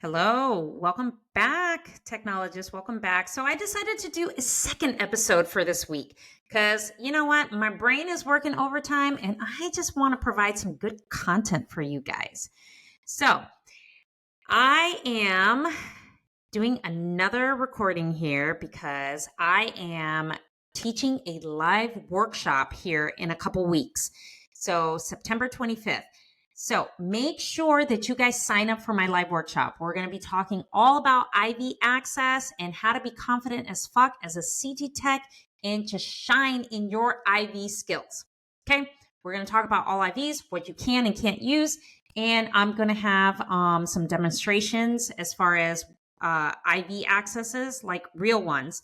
Hello, welcome back, technologists. Welcome back. So, I decided to do a second episode for this week because you know what? My brain is working overtime and I just want to provide some good content for you guys. So, I am doing another recording here because I am teaching a live workshop here in a couple weeks. So, September 25th. So make sure that you guys sign up for my live workshop. We're going to be talking all about IV access and how to be confident as fuck as a CT tech and to shine in your IV skills. Okay. We're going to talk about all IVs, what you can and can't use. And I'm going to have some demonstrations as far as IV accesses, like real ones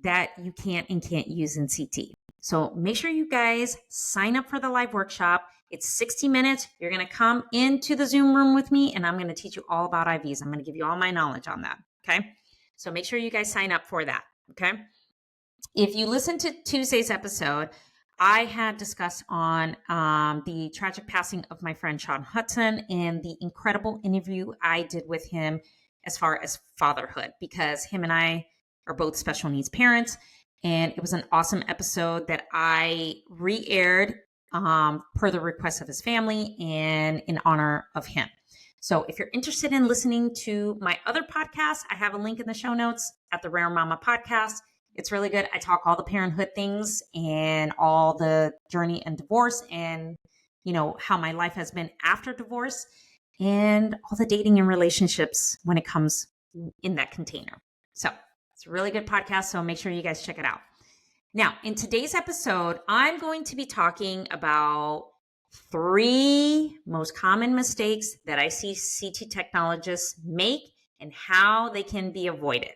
that you can't use in CT. So make sure you guys sign up for the live workshop. It's 60 minutes. You're going to come into the Zoom room with me and I'm going to teach you all about IVs. I'm going to give you all my knowledge on that. Okay. So make sure you guys sign up for that. Okay. If you listen to Tuesday's episode, I had discussed on the tragic passing of my friend Sean Hudson and the incredible interview I did with him as far as fatherhood, because him and I are both special needs parents. And it was an awesome episode that I re-aired per the request of his family and in honor of him. So if you're interested in listening to my other podcast, I have a link in the show notes at the Rare Mama podcast. It's really good. I talk all the parenthood things and all the journey and divorce and, you know, how my life has been after divorce and all the dating and relationships when it comes in that container. So it's a really good podcast. So make sure you guys check it out. Now, in today's episode, I'm going to be talking about 3 most common mistakes that I see CT technologists make and how they can be avoided.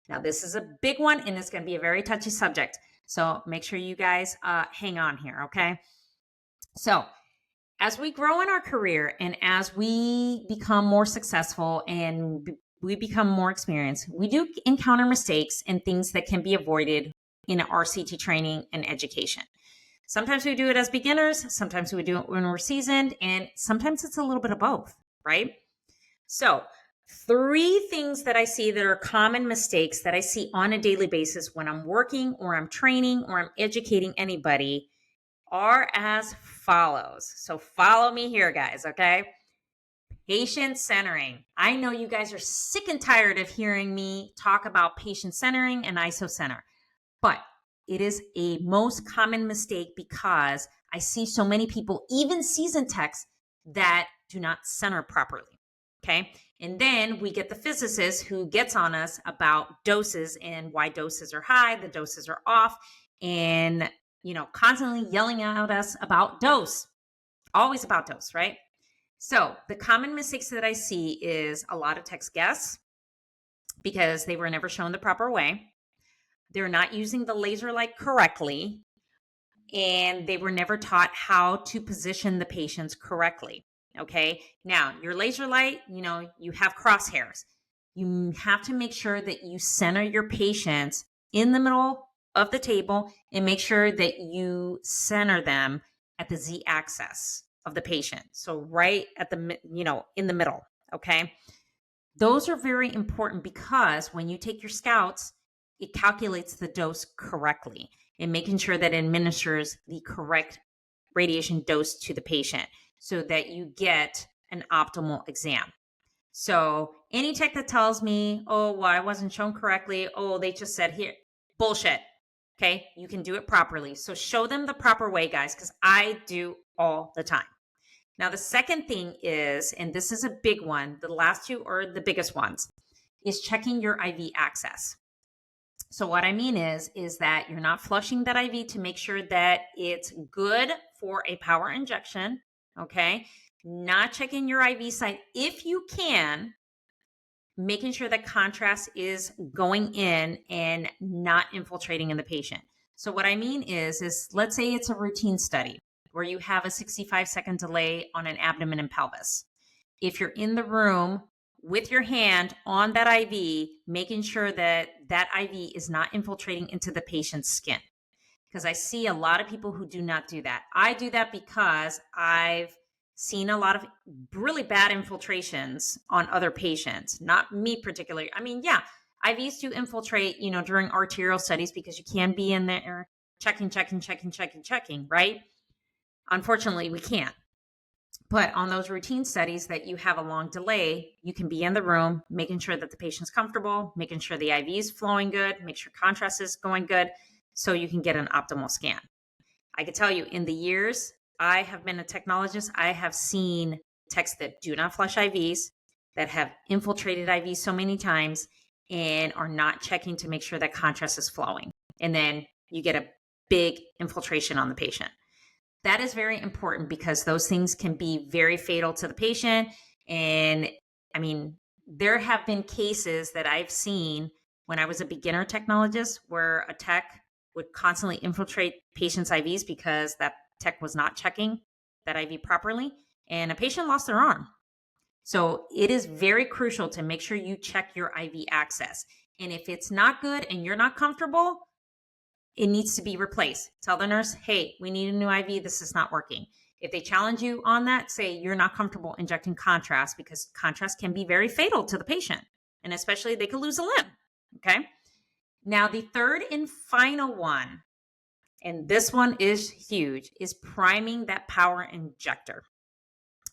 Now, this is a big one and it's going to be a very touchy subject. So make sure you guys hang on here, okay? So as we grow in our career and as we become more successful and we become more experienced, we do encounter mistakes and things that can be avoided in our CT training and education. Sometimes we do it as beginners, sometimes we do it when we're seasoned, and sometimes it's a little bit of both, right? So 3 things that I see that are common mistakes that I see on a daily basis when I'm working or I'm training or I'm educating anybody are as follows. So follow me here, guys, okay? Patient centering. I know you guys are sick and tired of hearing me talk about patient centering and ISO center, but it is a most common mistake because I see so many people, even seasoned techs, that do not center properly. Okay. And then we get the physicist who gets on us about doses and why doses are high, the doses are off, and, you know, constantly yelling at us about dose, always about dose, right? So the common mistakes that I see is a lot of techs guess because they were never shown the proper way. They're not using the laser light correctly, and they were never taught how to position the patients correctly. Okay. Now, your laser light, you know, you have crosshairs. You have to make sure that you center your patients in the middle of the table and make sure that you center them at the Z axis of the patient. So right at the, you know, in the middle. Okay. Those are very important because when you take your scouts, it calculates the dose correctly and making sure that it administers the correct radiation dose to the patient so that you get an optimal exam. So any tech that tells me, oh, well, I wasn't shown correctly, oh, they just said here, bullshit. Okay, you can do it properly. So show them the proper way, guys, because I do all the time. Now, the second thing is, and this is a big one, the last 2 are the biggest ones, is checking your IV access. So what I mean is that you're not flushing that IV to make sure that it's good for a power injection, okay? Not checking your IV site if you can, making sure that contrast is going in and not infiltrating in the patient. So what I mean is let's say it's a routine study where you have a 65-second delay on an abdomen and pelvis. If you're in the room with your hand on that IV, making sure that that IV is not infiltrating into the patient's skin. Because I see a lot of people who do not do that. I do that because I've seen a lot of really bad infiltrations on other patients, not me particularly. I mean, yeah, I've used to infiltrate, during arterial studies because you can be in there checking, right? Unfortunately, we can't. But on those routine studies that you have a long delay, you can be in the room, making sure that the patient's comfortable, making sure the IV is flowing good, make sure contrast is going good, so you can get an optimal scan. I can tell you, in the years I have been a technologist, I have seen techs that do not flush IVs, that have infiltrated IVs so many times and are not checking to make sure that contrast is flowing. And then you get a big infiltration on the patient. That is very important because those things can be very fatal to the patient. And I mean, there have been cases that I've seen when I was a beginner technologist where a tech would constantly infiltrate patients' IVs because that tech was not checking that IV properly, and a patient lost their arm. So it is very crucial to make sure you check your IV access. And if it's not good and you're not comfortable, it needs to be replaced. Tell the nurse, hey, we need a new IV. This is not working. If they challenge you on that, say you're not comfortable injecting contrast because contrast can be very fatal to the patient. And especially they could lose a limb. Okay. Now, the third and final one, and this one is huge, is priming that power injector.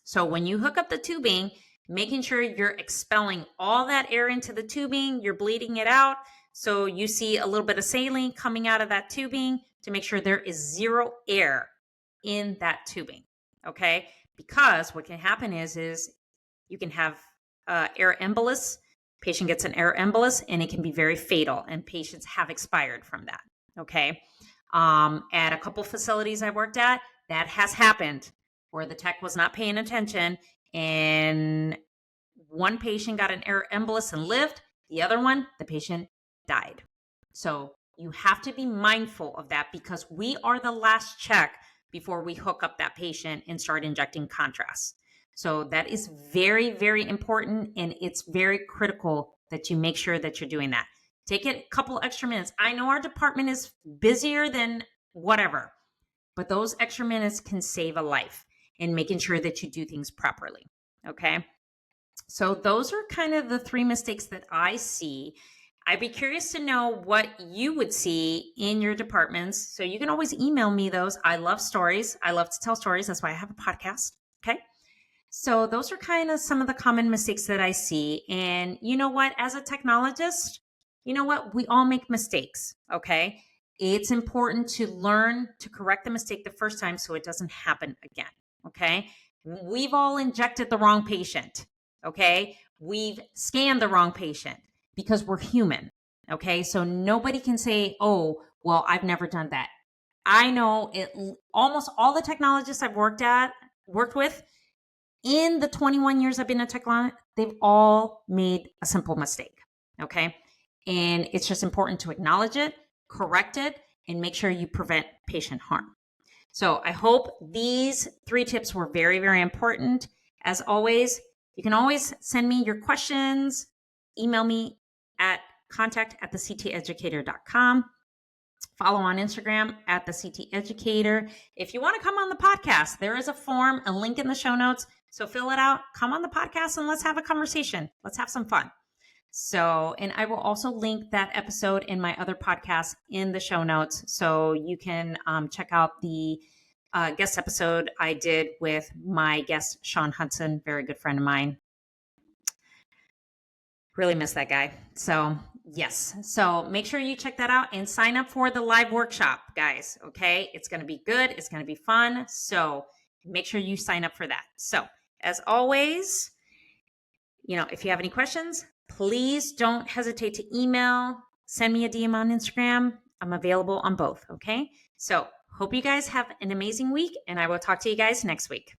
So when you hook up the tubing, making sure you're expelling all that air into the tubing, you're bleeding it out. So you see a little bit of saline coming out of that tubing to make sure there is zero air in that tubing. Okay. Because what can happen is you can have air embolus. Patient gets an air embolus and it can be very fatal, and patients have expired from that. Okay. At a couple facilities I worked at, that has happened where the tech was not paying attention, and one patient got an air embolus and lived. The other one, the patient died. So you have to be mindful of that because we are the last check before we hook up that patient and start injecting contrast. So that is very, very important, and it's very critical that you make sure that you're doing that. Take a couple extra minutes. I know our department is busier than whatever, but those extra minutes can save a life in making sure that you do things properly. Okay. So those are kind of the three mistakes that I see. I'd be curious to know what you would see in your departments. So you can always email me those. I love stories. I love to tell stories. That's why I have a podcast. Okay. So those are kind of some of the common mistakes that I see. And you know what? As a technologist, you know what? We all make mistakes. Okay. It's important to learn to correct the mistake the first time so it doesn't happen again. Okay. We've all injected the wrong patient. Okay. We've scanned the wrong patient because we're human. Okay. So nobody can say, oh, well, I've never done that. I know it. Almost all the technologists I've worked with in the 21 years I've been a technologist, they've all made a simple mistake. Okay. And it's just important to acknowledge it, correct it, and make sure you prevent patient harm. So I hope these 3 tips were very, very important. As always, you can always send me your questions, email me at contact@thecteducator.com. Follow on Instagram at the CT Educator. If you want to come on the podcast, there is a form, a link in the show notes. So fill it out, come on the podcast, and let's have a conversation. Let's have some fun. So, and I will also link that episode in my other podcast in the show notes. So you can check out the guest episode I did with my guest, Sean Hudson, very good friend of mine. Really miss that guy. So yes. So make sure you check that out and sign up for the live workshop, guys. Okay. It's going to be good. It's going to be fun. So make sure you sign up for that. So as always, if you have any questions, please don't hesitate to email, send me a DM on Instagram. I'm available on both. Okay. So hope you guys have an amazing week, and I will talk to you guys next week.